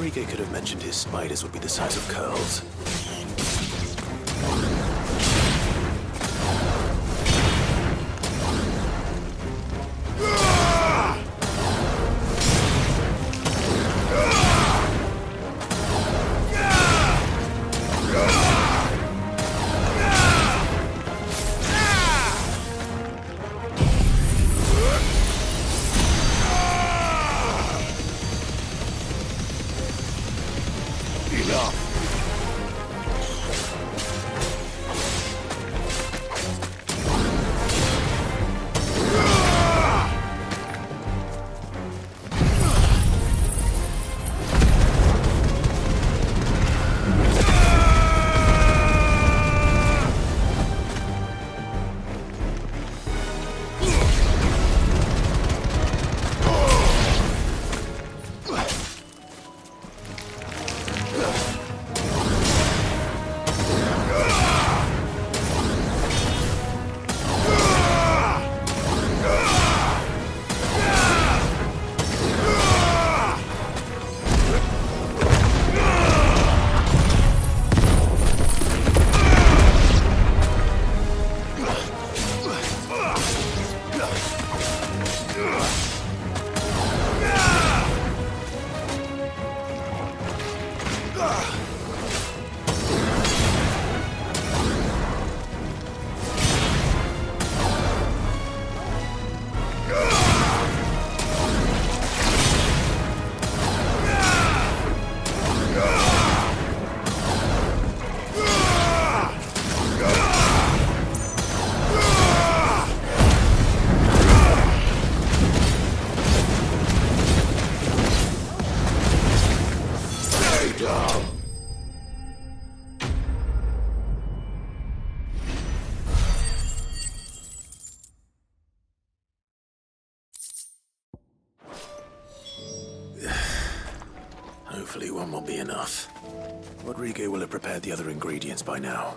Rodrigue could have mentioned his spiders would be the size of curls. Hopefully one will be enough. Rodrigue will have prepared the other ingredients by now.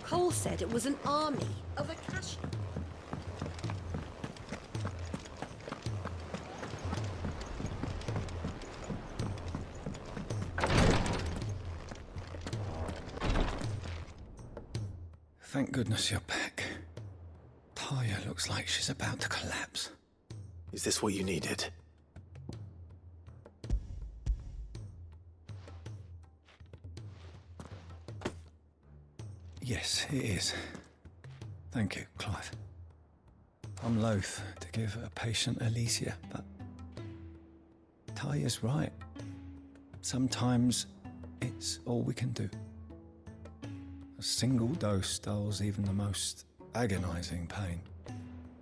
Cole said it was an army of Akashi. Thank goodness you're back. Talia looks like she's about to collapse. Is this what you needed? Yes, it is. Thank you, Clive. I'm loath to give a patient Elysia, but Talia's right. Sometimes it's all we can do. A single dose dulls even the most agonizing pain,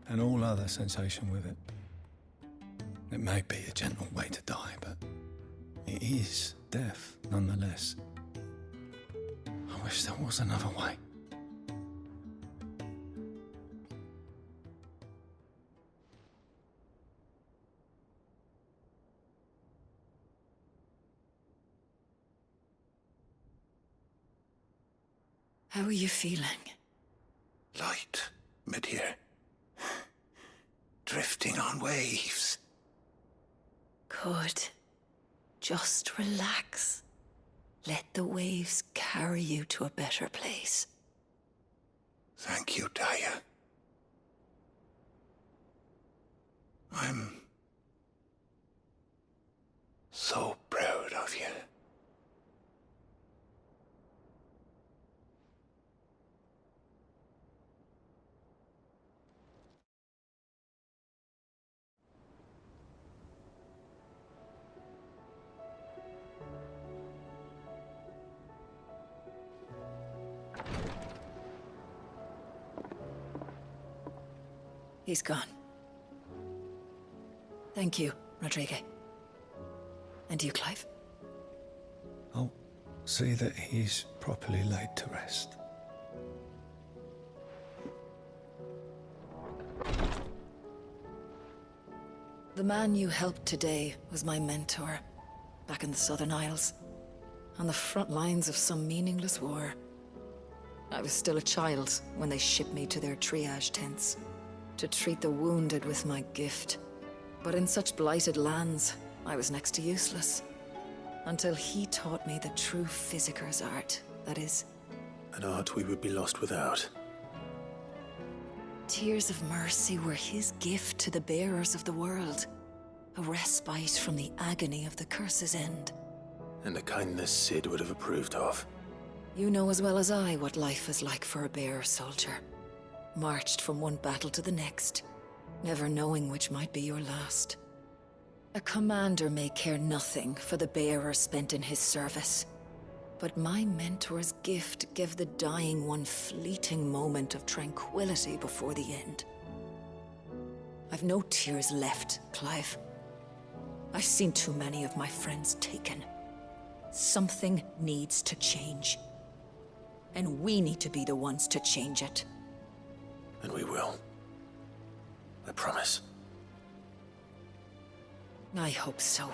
and all other sensation with it. It may be a gentle way to die, but it is death nonetheless. I wish there was another way. How are you feeling? Light, mid-here. Drifting on waves. Good. Just relax. Let the waves carry you to a better place. Thank you, Daya. I'm so proud of you. He's gone. Thank you, Rodrigue. And you, Clive? I'll see that he's properly laid to rest. The man you helped today was my mentor, back in the Southern Isles, on the front lines of some meaningless war. I was still a child when they shipped me to their triage tents, to treat the wounded with my gift. But in such blighted lands, I was next to useless. Until he taught me the true physicker's art, that is. An art we would be lost without. Tears of mercy were his gift to the bearers of the world. A respite from the agony of the curse's end. And a kindness Sid would have approved of. You know as well as I what life is like for a bearer soldier. Marched from one battle to the next, never knowing which might be your last. A commander may care nothing for the bearer spent in his service. But my mentor's gift gave the dying one fleeting moment of tranquility before the end. I've no tears left, Clive. I've seen too many of my friends taken. Something needs to change. And we need to be the ones to change it. And we will. I promise. I hope so.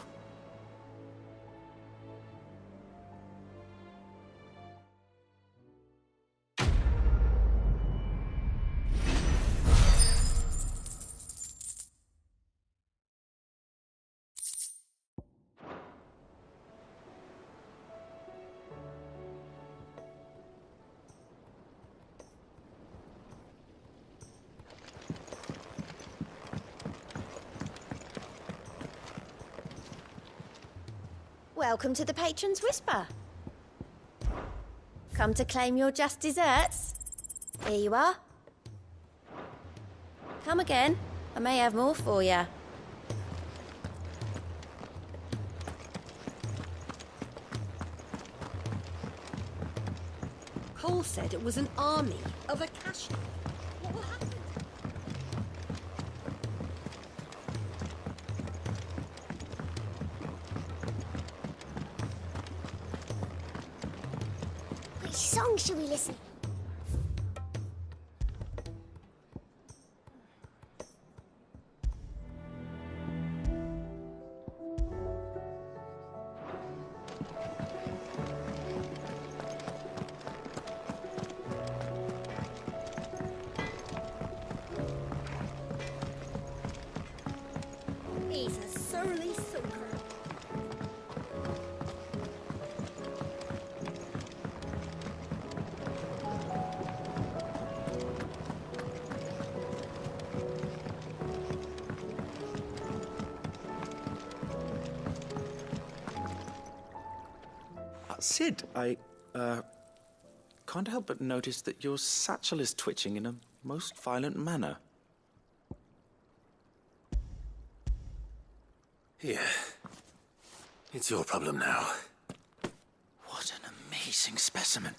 Welcome to the Patron's Whisper. Come to claim your just desserts? Here you are. Come again. I may have more for you. Cole said it was an army of Cappasgt. What will happen? Which song should we listen? He's a surly sucker. Sid, I can't help but notice that your satchel is twitching in a most violent manner. Here. It's your problem now. What an amazing specimen.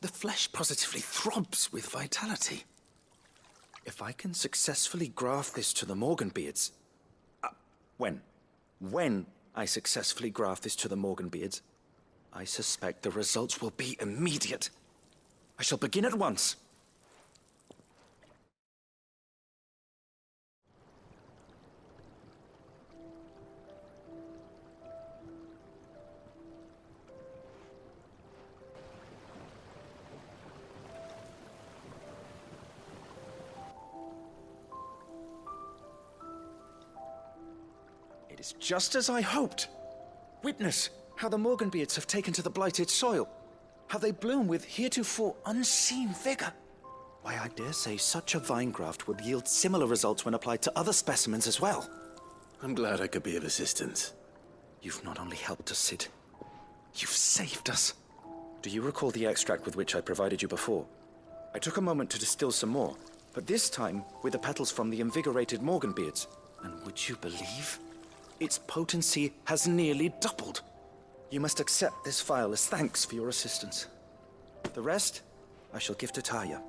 The flesh positively throbs with vitality. If I can successfully graft this to the Morganbeards... When I successfully graft this to the Morganbeards, I suspect the results will be immediate. I shall begin at once. It is just as I hoped. Witness how the Morganbeards have taken to the blighted soil. How they bloom with heretofore unseen vigor. Why, I dare say such a vine graft would yield similar results when applied to other specimens as well. I'm glad I could be of assistance. You've not only helped us, Sid, you've saved us. Do you recall the extract with which I provided you before? I took a moment to distill some more, but this time with the petals from the invigorated Morganbeards. And would you believe? Its potency has nearly doubled. You must accept this vial as thanks for your assistance. The rest, I shall give to Taya.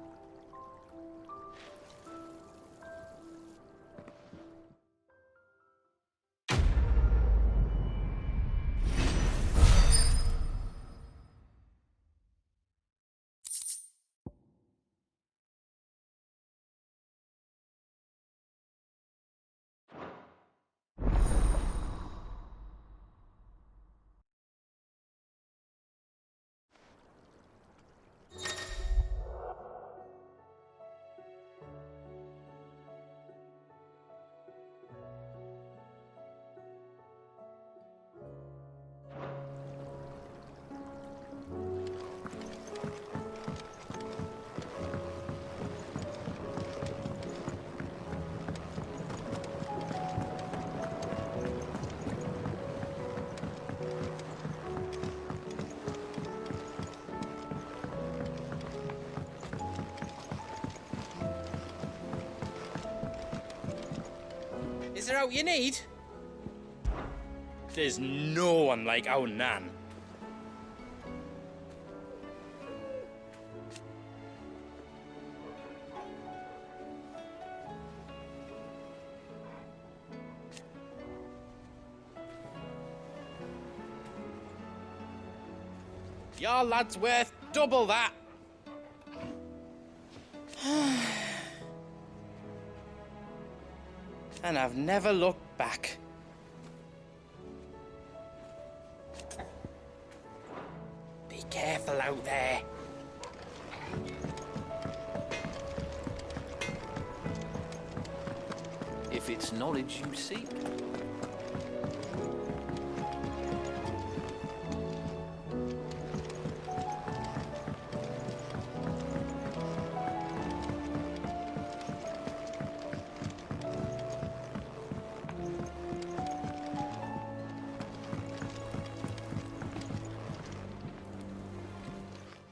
Is there out you need? There's no one like our Nan. Your lad's worth double that. And I've never looked back. Be careful out there. If it's knowledge you seek.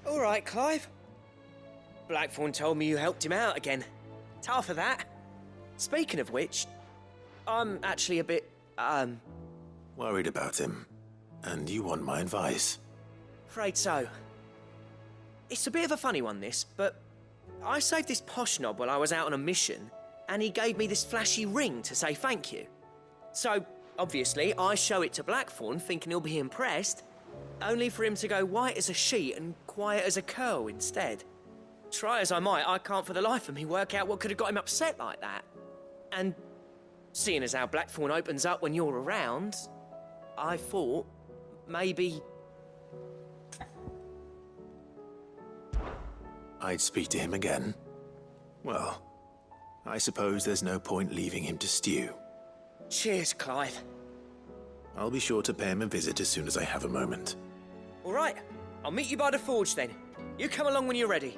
All right, Clive. Blackthorn told me you helped him out again. Tough for that. Speaking of which, I'm actually a bit, Worried about him. And you want my advice? afraid so. It's a bit of a funny one, this, but I saved this posh knob while I was out on a mission, and he gave me this flashy ring to say thank you. So, obviously, I show it to Blackthorn, thinking he'll be impressed, only for him to go white as a sheet and quiet as a curl instead. Try as I might, I can't for the life of me work out what could have got him upset like that. And seeing as how Blackthorn opens up when you're around, I thought maybe... I'd speak to him again. Well, I suppose there's no point leaving him to stew. Cheers, Clive. I'll be sure to pay him a visit as soon as I have a moment. All right, I'll meet you by the forge then. You come along when you're ready.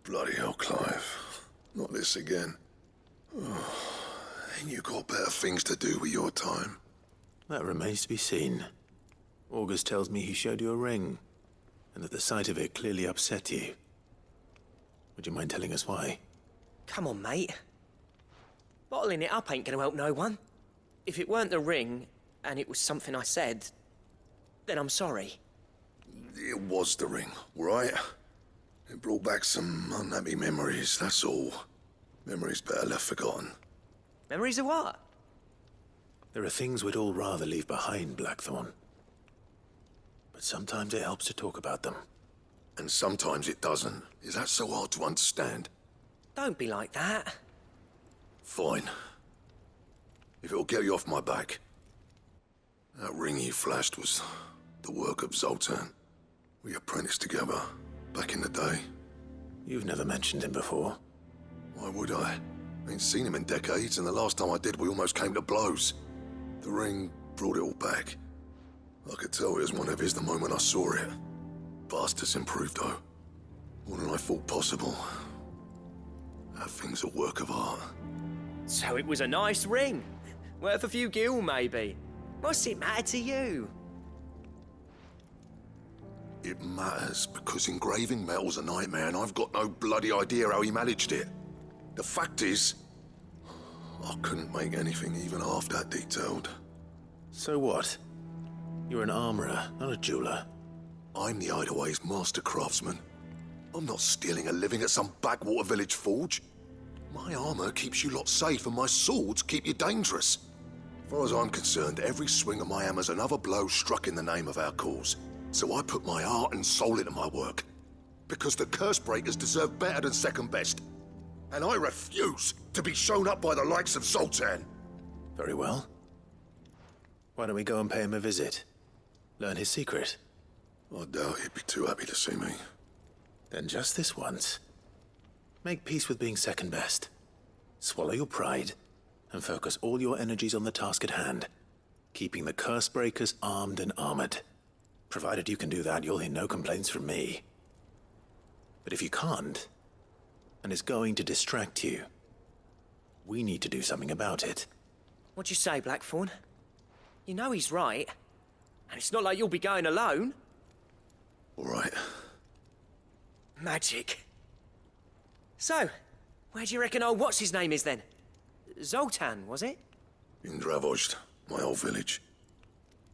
Bloody hell, Clive. Not this again. Ain't you got better things to do with your time? That remains to be seen. August tells me he showed you a ring, and that the sight of it clearly upset you. Would you mind telling us why? Come on, mate. Bottling it up ain't gonna help no one. If it weren't the ring, and it was something I said, then I'm sorry. It was the ring, right? It brought back some unhappy memories, that's all. Memories better left forgotten. Memories of what? There are things we'd all rather leave behind, Blackthorn. But sometimes it helps to talk about them. And sometimes it doesn't. Is that so hard to understand? Don't be like that. Fine. If it'll get you off my back. That ring you flashed was the work of Zoltan. We apprenticed together, back in the day. You've never mentioned him before. Why would I? Ain't seen him in decades, and the last time I did, we almost came to blows. The ring brought it all back. I could tell it was one of his the moment I saw it. Bastard's improved, though. More than I thought possible. That thing's a work of art. So it was a nice ring. Worth a few gil, maybe. What's it matter to you? It matters because engraving metal's a nightmare, and I've got no bloody idea how he managed it. The fact is, I couldn't make anything even half that detailed. So what? You're an armorer, not a jeweler. I'm the Hideaway's master craftsman. I'm not stealing a living at some backwater village forge. My armor keeps you lot safe, and my swords keep you dangerous. As far as I'm concerned, every swing of my hammer's another blow struck in the name of our cause. So I put my heart and soul into my work. Because the curse breakers deserve better than second best. And I refuse to be shown up by the likes of Zoltan. Very well. Why don't we go and pay him a visit? Learn his secret. I doubt he'd be too happy to see me. Then just this once. Make peace with being second best. Swallow your pride, and focus all your energies on the task at hand. Keeping the curse breakers armed and armored. Provided you can do that, you'll hear no complaints from me. But if you can't, and it's going to distract you, we need to do something about it. What'd you say, Blackthorn? You know he's right. And it's not like you'll be going alone. All right. Magic. So, where do you reckon old what's-his-name is then? Zoltan, was it? In Cappasgt, my old village.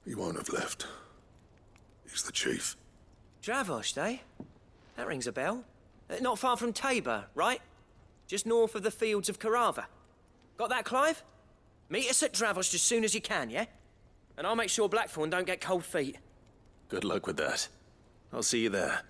He won't have left. He's the chief. Cappasgt, eh? That rings a bell. Not far from Tabor, right? Just north of the fields of Carava. Got that, Clive? Meet us at Cappasgt as soon as you can, yeah? And I'll make sure Blackthorn don't get cold feet. Good luck with that. I'll see you there.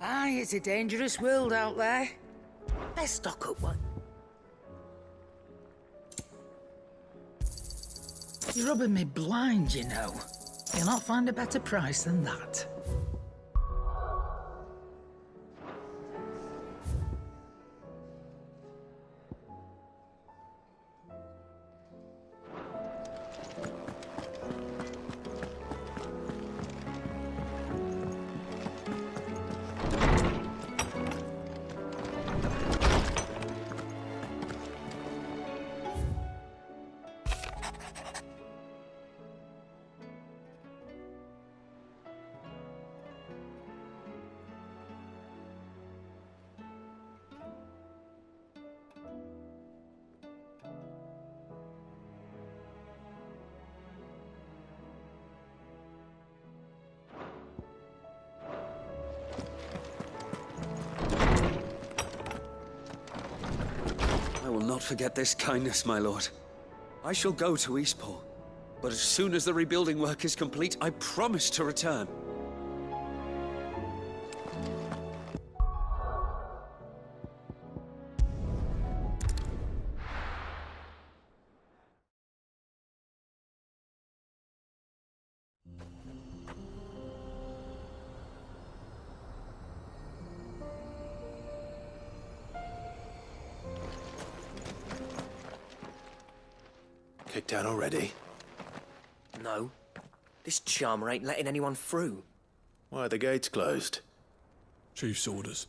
Aye, it's a dangerous world out there. Let's stock up one. You're rubbing me blind, you know. You'll not find a better price than that. I will not forget this kindness, my lord. I shall go to Eastport, but as soon as the rebuilding work is complete, I promise to return. Kicked out already? No. This charmer ain't letting anyone through. Why are the gates closed? Chief's orders.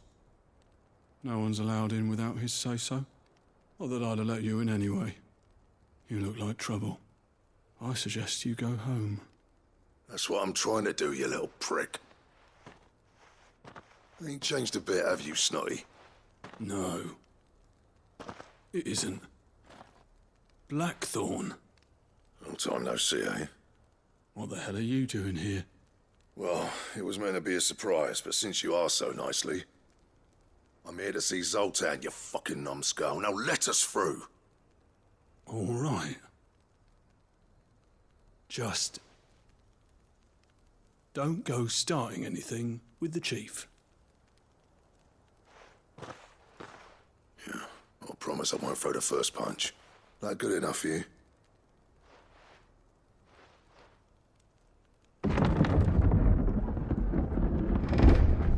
No one's allowed in without his say-so. Not that I'd have let you in anyway. You look like trouble. I suggest you go home. That's what I'm trying to do, you little prick. Ain't changed a bit, have you, Snotty? No. It isn't. Blackthorn. Long time no see, eh? What the hell are you doing here? Well, it was meant to be a surprise, but since you asked so nicely, I'm here to see Zoltan, you fucking numbskull. Now let us through. All right. Just don't go starting anything with the chief. Yeah, I promise I won't throw the first punch. That good enough for you?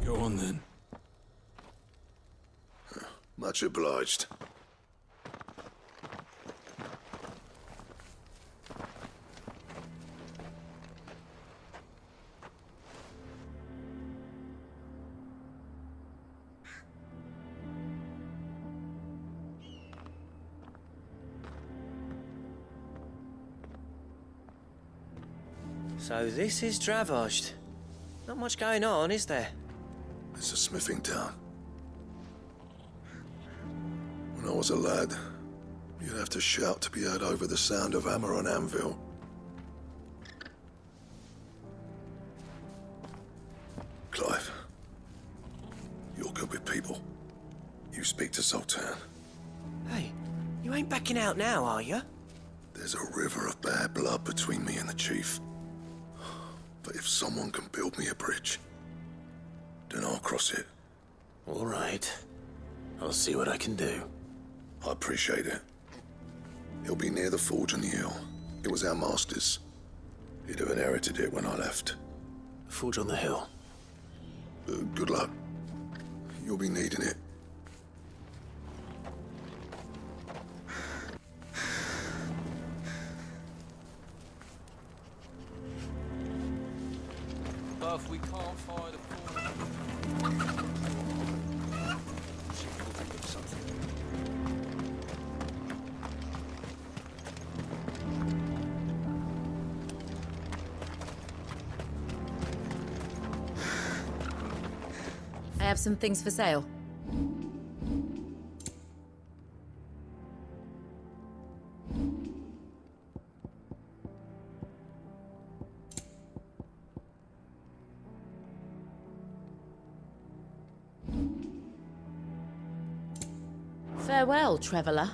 Go on then. Much obliged. So this is Cappasgt. Not much going on, is there? It's a smithing town. When I was a lad, you'd have to shout to be heard over the sound of hammer on anvil. Clive, you're good with people. You speak to Zoltan. Hey, you ain't backing out now, are you? There's a river of bad blood between me and the chief. But if someone can build me a bridge, then I'll cross it. All right. I'll see what I can do. I appreciate it. It'll be near the forge on the hill. It was our master's. He'd have inherited it when I left. The forge on the hill. Good luck. You'll be needing it. Buff, we can't find a forge. We'll think of something. I have some things for sale. Farewell, traveller.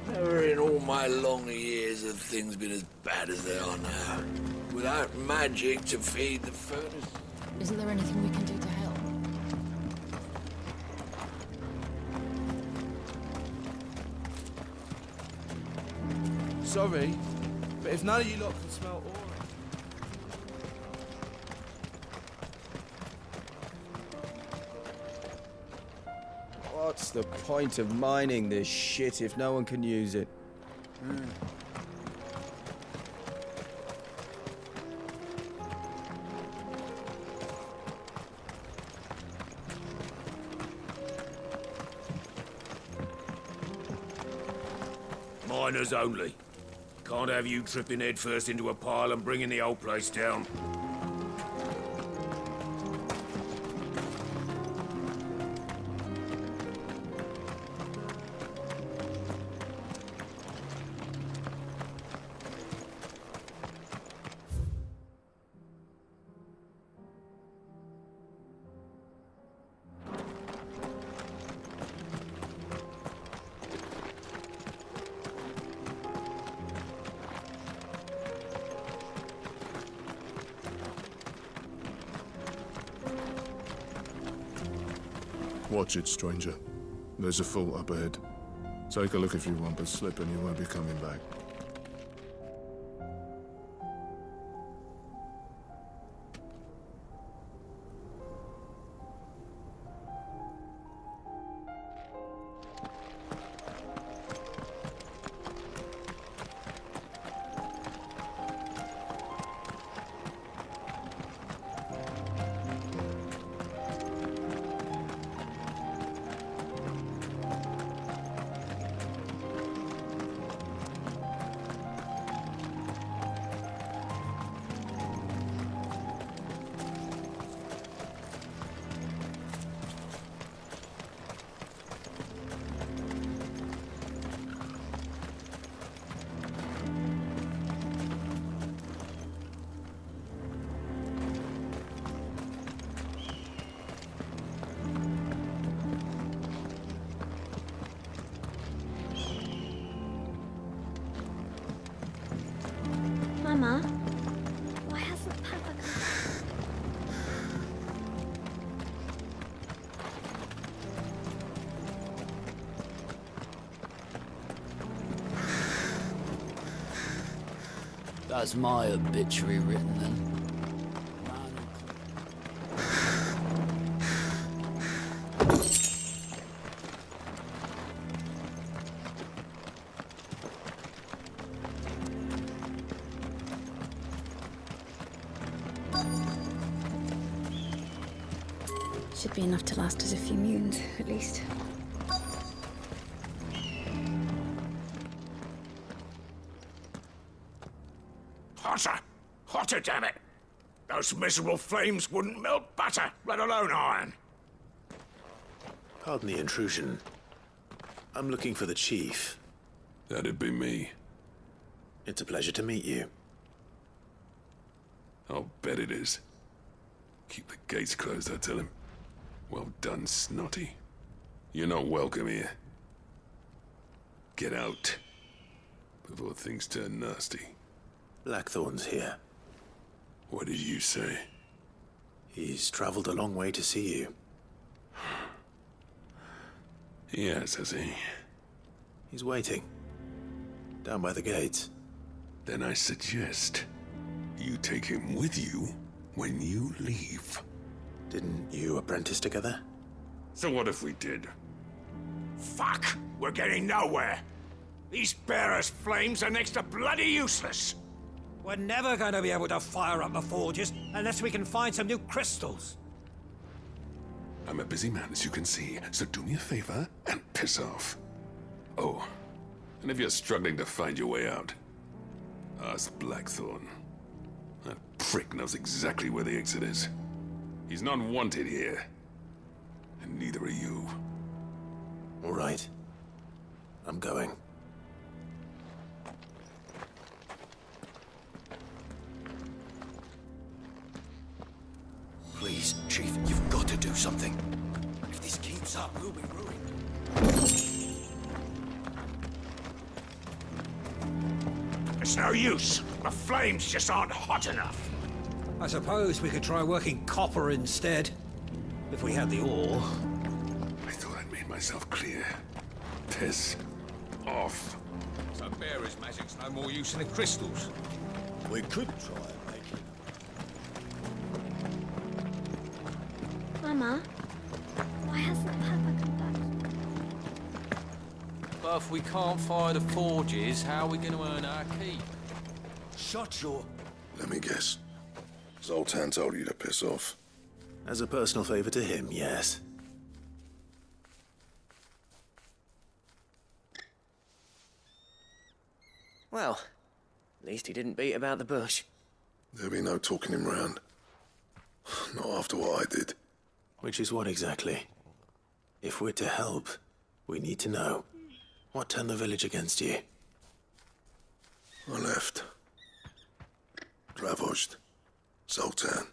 Never in all my long years have things been as bad as they are now. Without magic to feed the furnace. Isn't there anything we can do to help? Sorry, but if none of you lot can smell ore... What's the point of mining this shit if no one can use it? Miners only. Can't have you tripping headfirst into a pile and bringing the whole place down. Watch it, stranger. There's a fault up ahead. Take a look if you want, but slip and you won't be coming back. Mama, why hasn't Papa come? That's my obituary written then. Should be enough to last us a few moons, at least. hotter, damn it! Those miserable flames wouldn't melt butter, let alone iron. Pardon the intrusion. I'm looking for the chief. That'd be me. It's a pleasure to meet you. I'll bet it is. Keep the gates closed, I tell him. Well done, Snotty. You're not welcome here. Get out. Before things turn nasty. Blackthorn's here. What did you say? He's traveled a long way to see you. Yes, has he? He's waiting. Down by the gates. Then I suggest you take him with you when you leave. Didn't you apprentice together? So what if we did? Fuck! We're getting nowhere. These bearers' flames are next to bloody useless. We're never going to be able to fire up the forges unless we can find some new crystals. I'm a busy man, as you can see, so do me a favor and piss off. Oh, and if you're struggling to find your way out, ask Blackthorn. That prick knows exactly where the exit is. He's not wanted here. And neither are you. All right. I'm going. Please, Chief, you've got to do something. If this keeps up, we'll be ruined. It's no use. The flames just aren't hot enough. I suppose we could try working copper instead. If we had the ore. I thought I'd made myself clear. Piss off. So bearer's magic's no more use than the crystals. We could try and make it. Mama, why hasn't Papa come back? But if we can't fire the forges, how are we going to earn our keep? Shut your... Let me guess. Zoltan told you to piss off. As a personal favor to him, yes. Well, at least he didn't beat about the bush. There'll be no talking him round. Not after what I did. Which is what exactly? If we're to help, we need to know. What turned the village against you? I left. Cappasgt. Zoltan.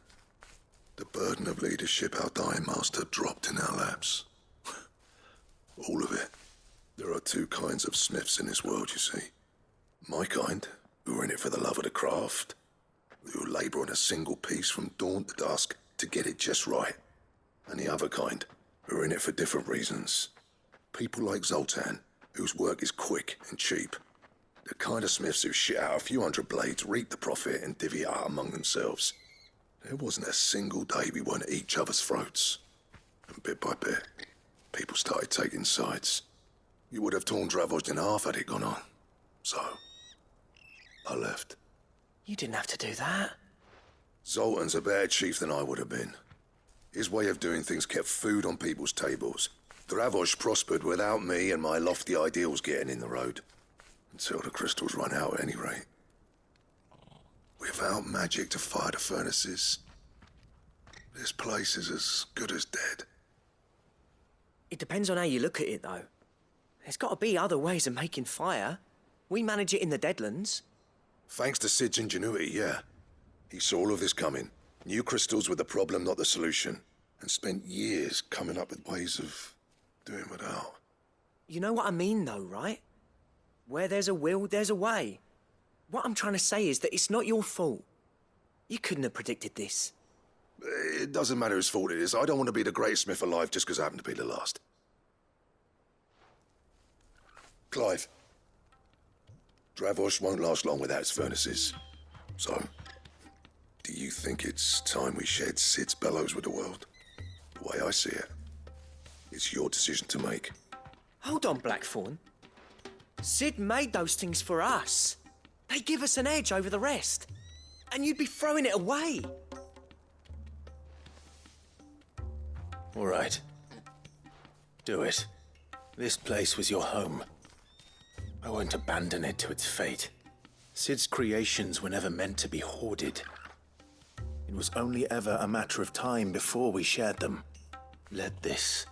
The burden of leadership our dying master dropped in our laps. All of it. There are two kinds of smiths in this world, you see. My kind, who are in it for the love of the craft, who labour on a single piece from dawn to dusk to get it just right. And the other kind, who are in it for different reasons. People like Zoltan, whose work is quick and cheap. The kind of smiths who shit out a few hundred blades, reap the profit, and divvy it out among themselves. There wasn't a single day we weren't at each other's throats. And bit by bit, people started taking sides. You would have torn Cappasgt in half had it gone on. So, I left. You didn't have to do that. Zoltan's a better chief than I would have been. His way of doing things kept food on people's tables. Cappasgt prospered without me and my lofty ideals getting in the road. Until the crystals run out at any rate. Without magic to fire the furnaces, this place is as good as dead. It depends on how you look at it, though. There's got to be other ways of making fire. We manage it in the Deadlands. Thanks to Sid's ingenuity, yeah. He saw all of this coming. Knew crystals were the problem, not the solution. And spent years coming up with ways of doing without. You know what I mean, though, right? Where there's a will, there's a way. What I'm trying to say is that it's not your fault. You couldn't have predicted this. It doesn't matter whose fault it is. I don't want to be the greatest smith alive just because I happen to be the last. Clive. Cappasgt won't last long without its furnaces. So, do you think it's time we shared Sid's bellows with the world? The way I see it, it's your decision to make. Hold on, Blackthorn. Sid made those things for us. They give us an edge over the rest. And you'd be throwing it away. All right. Do it. This place was your home. I won't abandon it to its fate. Sid's creations were never meant to be hoarded. It was only ever a matter of time before we shared them. Let this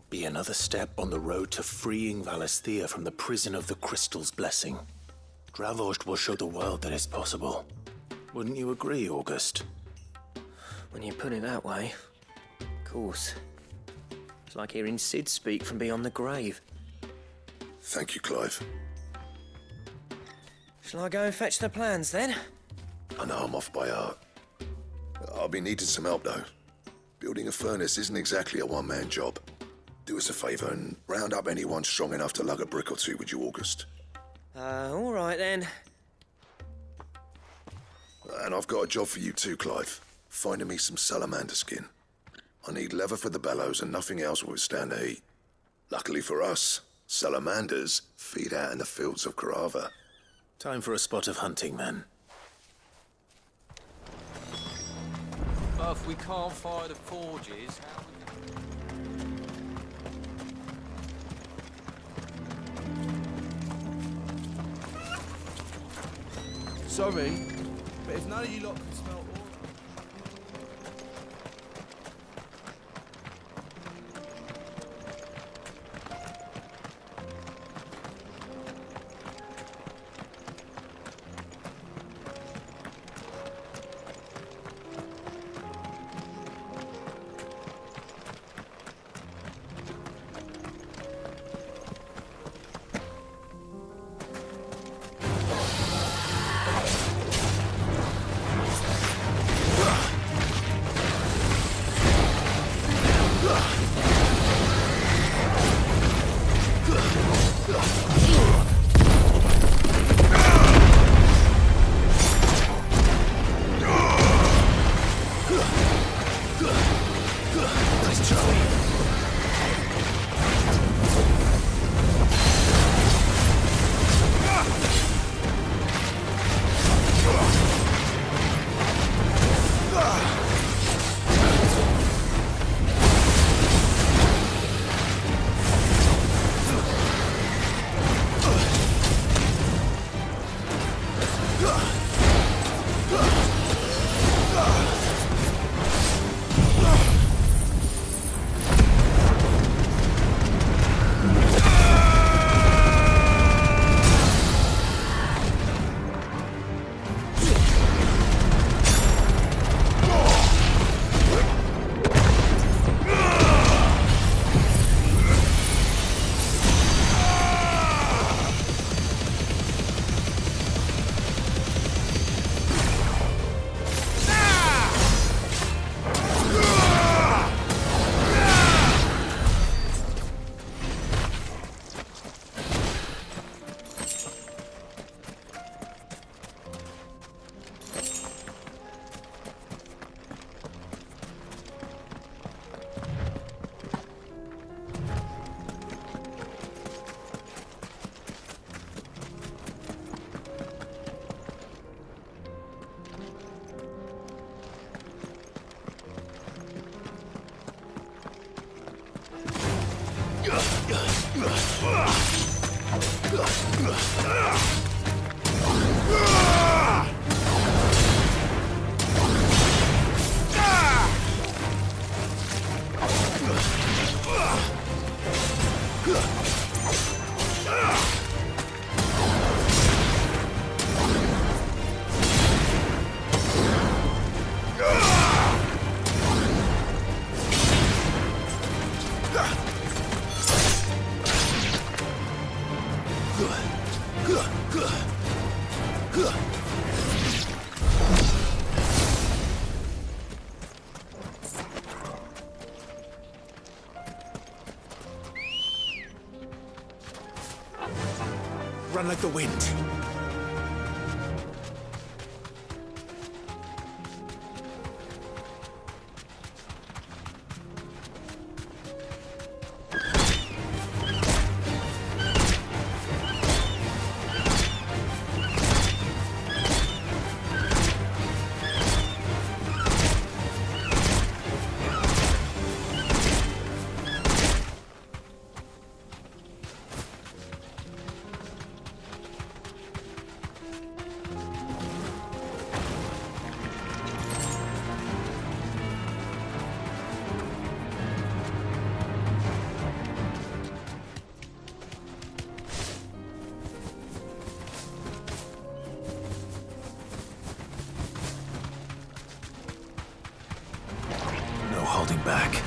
be another step on the road to freeing Valisthea from the prison of the Crystal's blessing. Cappasgt will show the world that it's possible. Wouldn't you agree, August? When you put it that way, of course. It's like hearing Sid speak from beyond the grave. Thank you, Clive. Shall I go and fetch the plans, then? I know I'm off by heart. I'll be needing some help, though. Building a furnace isn't exactly a one-man job. Do us a favour and round up anyone strong enough to lug a brick or two, would you, August? All right, then. And I've got a job for you too, Clive. Finding me some salamander skin. I need leather for the bellows and nothing else will withstand the heat. Luckily for us, salamanders feed out in the fields of Carava. Time for a spot of hunting, then. But if we can't fire the forges, how Sorry, but if none of you lot can smell oil... Run like the wind. back.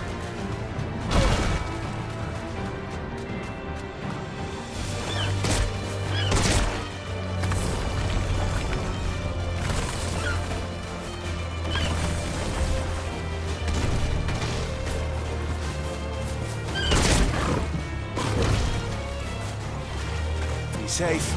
Be safe.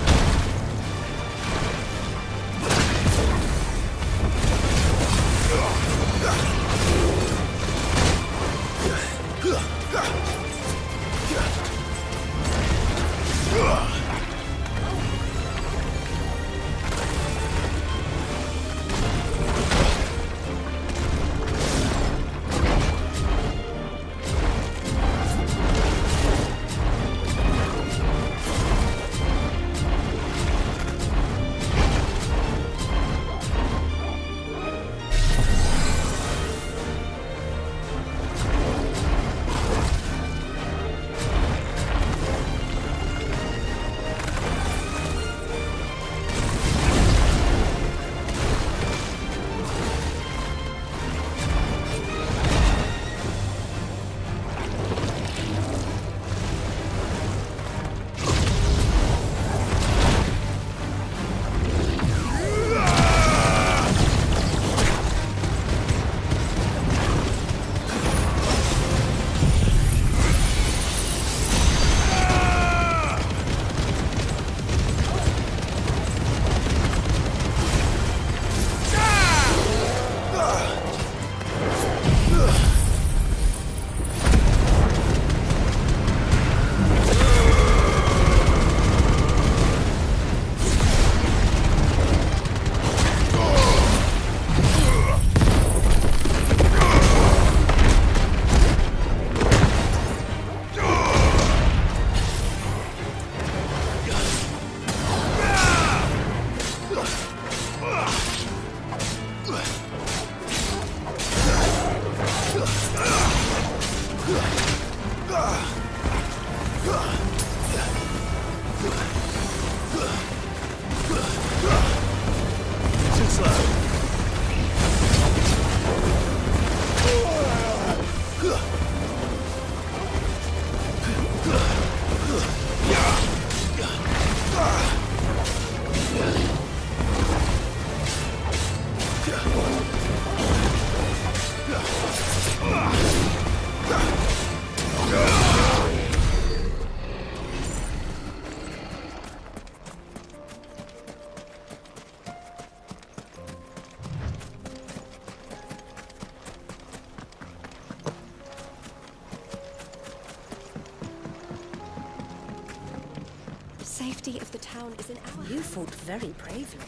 The safety of the town is in our hands. You fought very bravely.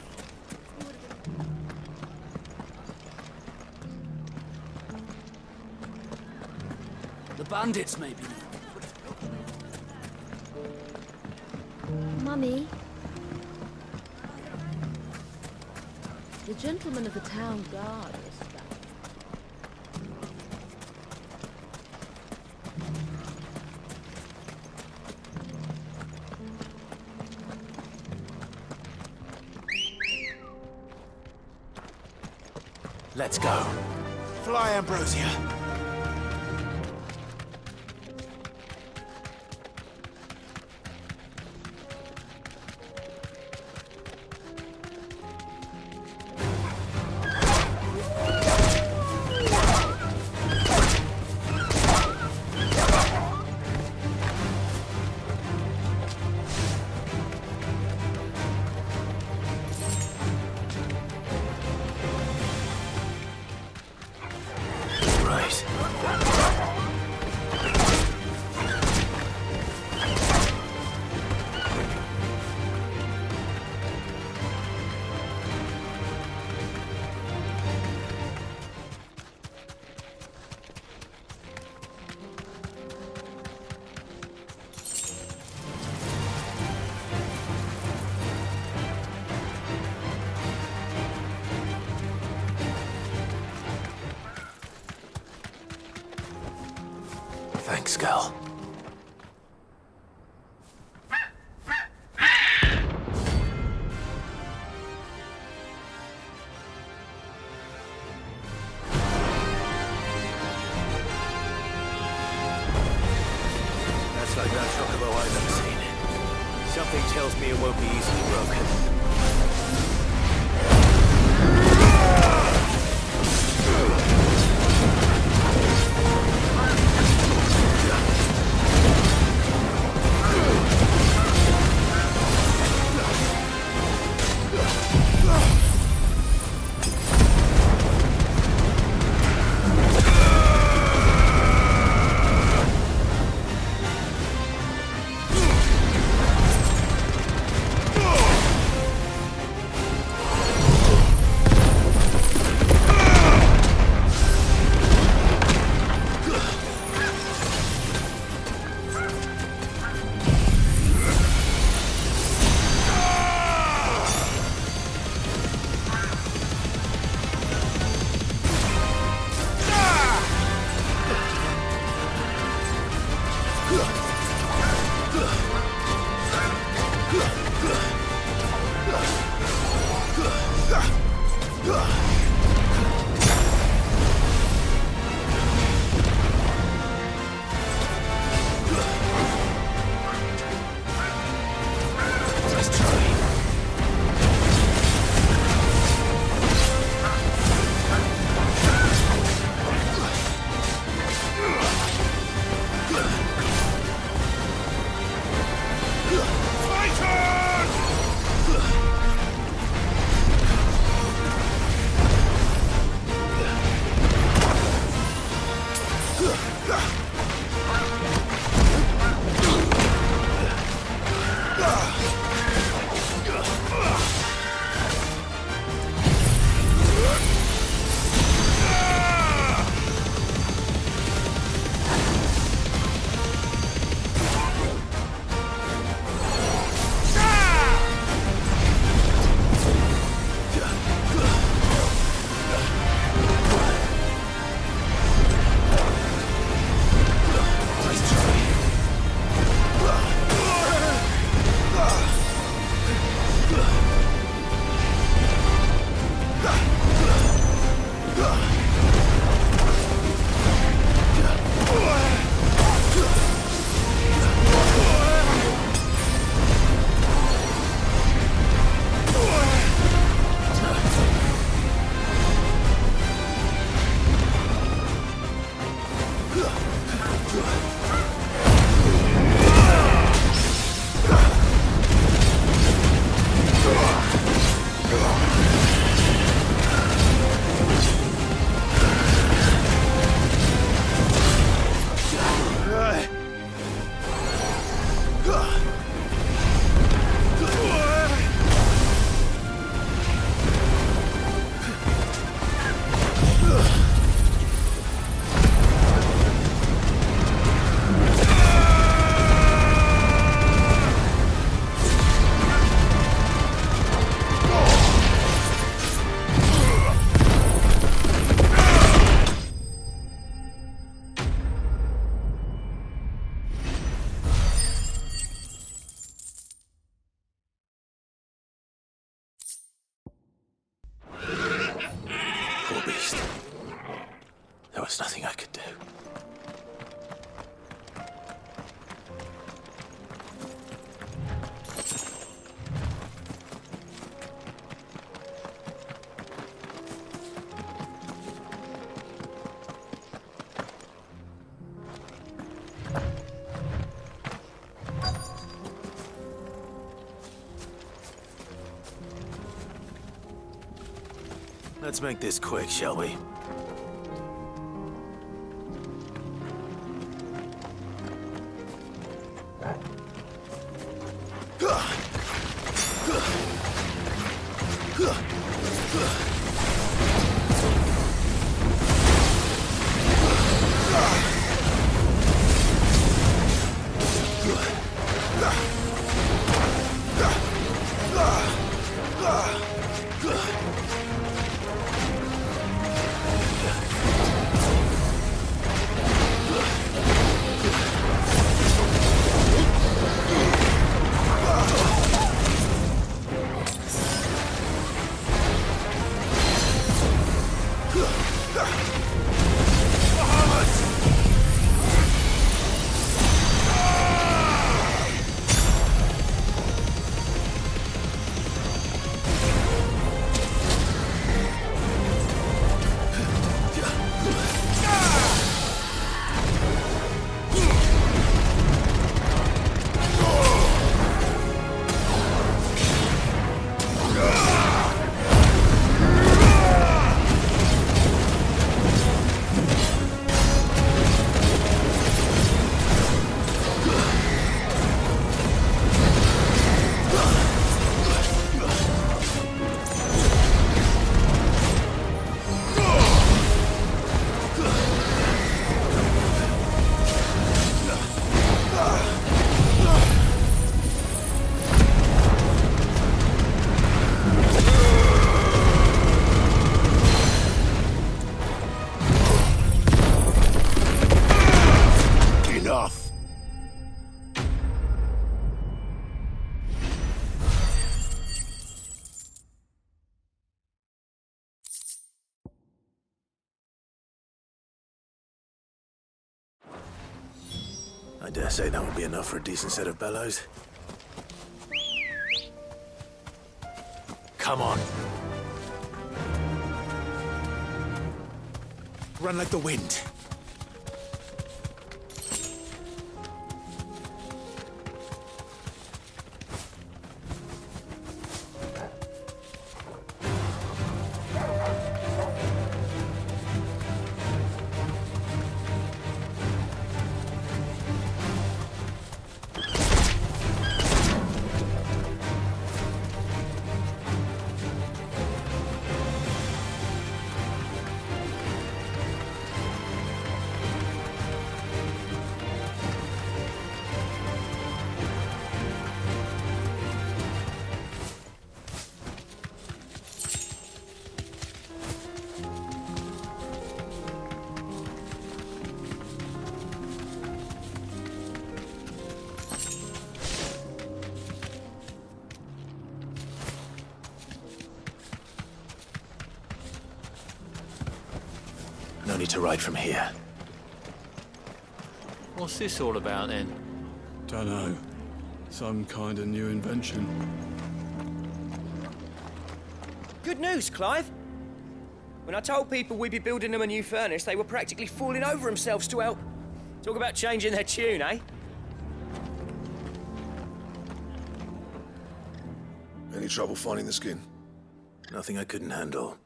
The bandits, maybe. Mummy, The gentleman of the town guard is back. Let's go. Fly, Ambrosia. Thanks, girl. No chocobo I've ever seen. Something tells me it won't be easily broken. There was nothing I could do. Let's make this quick, shall we? dare say that would be enough for a decent set of bellows. Come on. Run like the wind. No need to ride from here. What's this all about then? Dunno. Some kind of new invention. Good news, Clive. When I told people we'd be building them a new furnace, they were practically falling over themselves to help. Talk about changing their tune, eh? Any trouble finding the skin? Nothing I couldn't handle.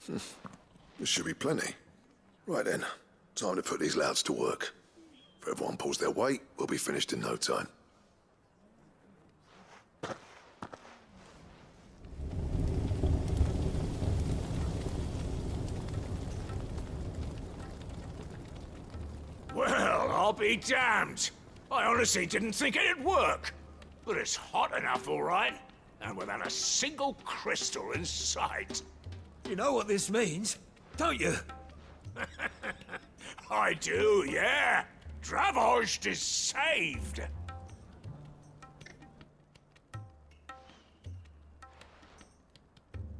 There should be plenty. Right then, time to put these louds to work. If everyone pulls their weight, we'll be finished in no time. Well, I'll be damned. I honestly didn't think it'd work. But it's hot enough, all right. And without a single crystal in sight. You know what this means, don't you? I do, yeah. Cappasgt is saved.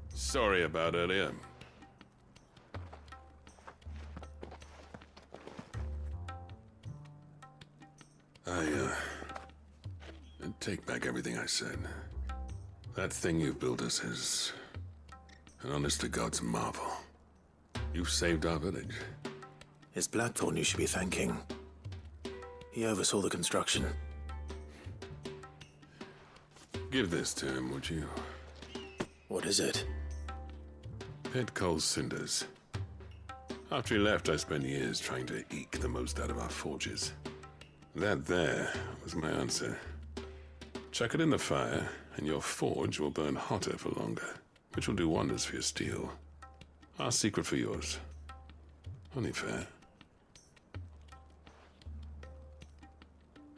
Sorry about earlier. I take back everything I said. That thing you've built us is an honest-to-God's marvel. You've saved our village. It's Blackthorn you should be thanking. He oversaw the construction. Give this to him, would you? What is it? Pit coal cinders. After he left, I spent years trying to eke the most out of our forges. That there was my answer. Chuck it in the fire, and your forge will burn hotter for longer, which will do wonders for your steel. Our secret for yours. Only fair.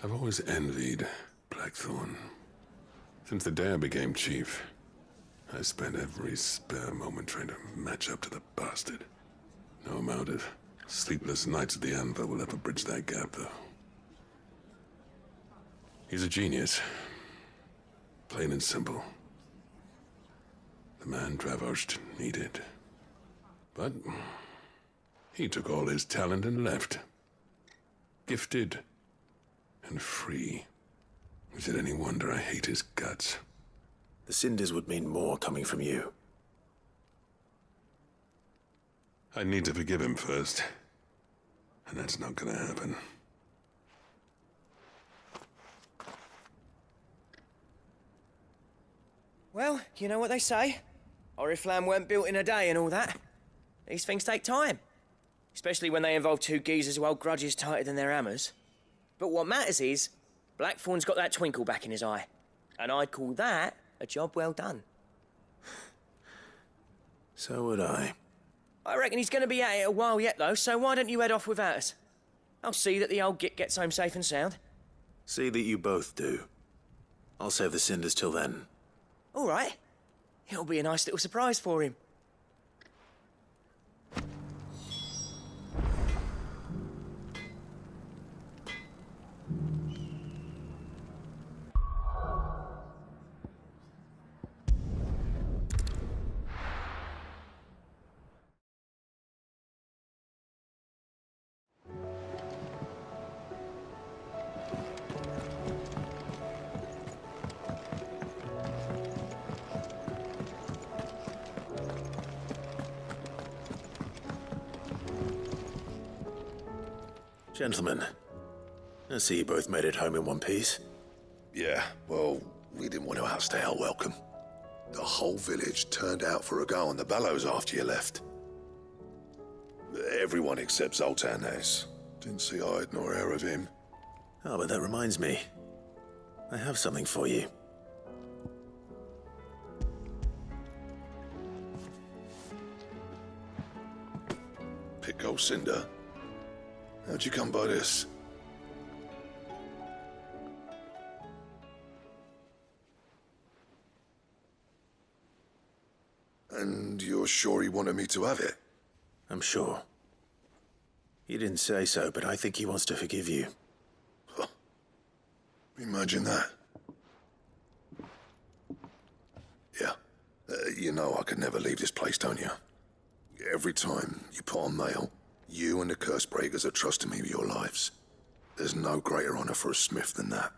I've always envied Blackthorn. Since the day I became chief, I spent every spare moment trying to match up to the bastard. No amount of sleepless nights at the anvil will ever bridge that gap, though. He's a genius. Plain and simple. The man Cappasgt needed. But he took all his talent and left. Gifted and free. Is it any wonder I hate his guts? The cinders would mean more coming from you. I need to forgive him first. And that's not gonna happen. Well, you know what they say. Oriflamme weren't built in a day and all that. These things take time. Especially when they involve two geezers who hold grudges tighter than their hammers. But what matters is, Blackthorn's got that twinkle back in his eye. And I'd call that a job well done. So would I. I reckon he's going to be at it a while yet, though, so why don't you head off without us? I'll see that the old git gets home safe and sound. See that you both do. I'll save the cinders till then. All right. It'll be a nice little surprise for him. Gentlemen, I see you both made it home in one piece. Yeah, well, we didn't want to outstay our welcome. The whole village turned out for a go on the bellows after you left. Everyone except Zoltan, that is. Didn't see hide nor hair of him. Oh, but that reminds me. I have something for you. Pico Cinder? How'd you come by this? And you're sure he wanted me to have it? I'm sure. He didn't say so, but I think he wants to forgive you. Huh. Imagine that. Yeah. You know I could never leave this place, don't you? Every time you put on mail, you and the Cappasgt are trusting me with your lives. There's no greater honor for a smith than that.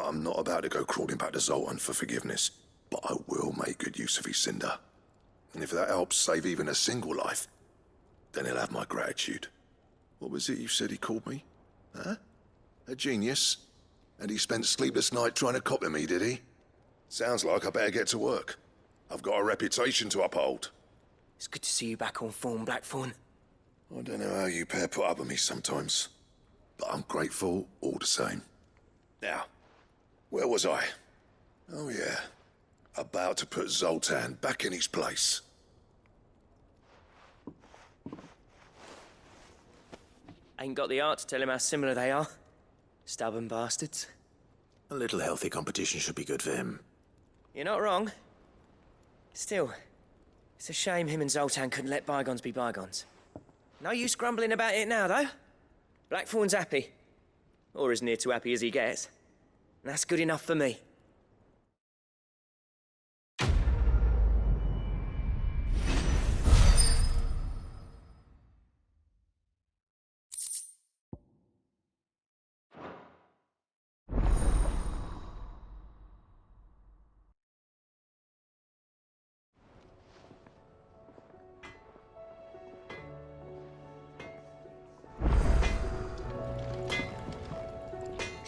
I'm not about to go crawling back to Zoltan for forgiveness, but I will make good use of his cinder. And if that helps save even a single life, then he'll have my gratitude. What was it you said he called me? Huh? A genius? And he spent sleepless night trying to copy me, did he? Sounds like I better get to work. I've got a reputation to uphold. It's good to see you back on form, Blackthorn. I don't know how you pair put up with me sometimes, but I'm grateful all the same. Now, where was I? Oh yeah, about to put Zoltan back in his place. Ain't got the art to tell him how similar they are. Stubborn bastards. A little healthy competition should be good for him. You're not wrong. Still, it's a shame him and Zoltan couldn't let bygones be bygones. No use grumbling about it now, though. Blackthorn's happy. Or as near to happy as he gets. And that's good enough for me.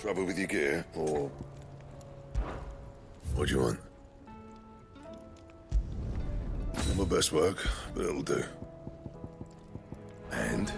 Trouble with your gear, or... What do you want? Not my best work, but it'll do. And?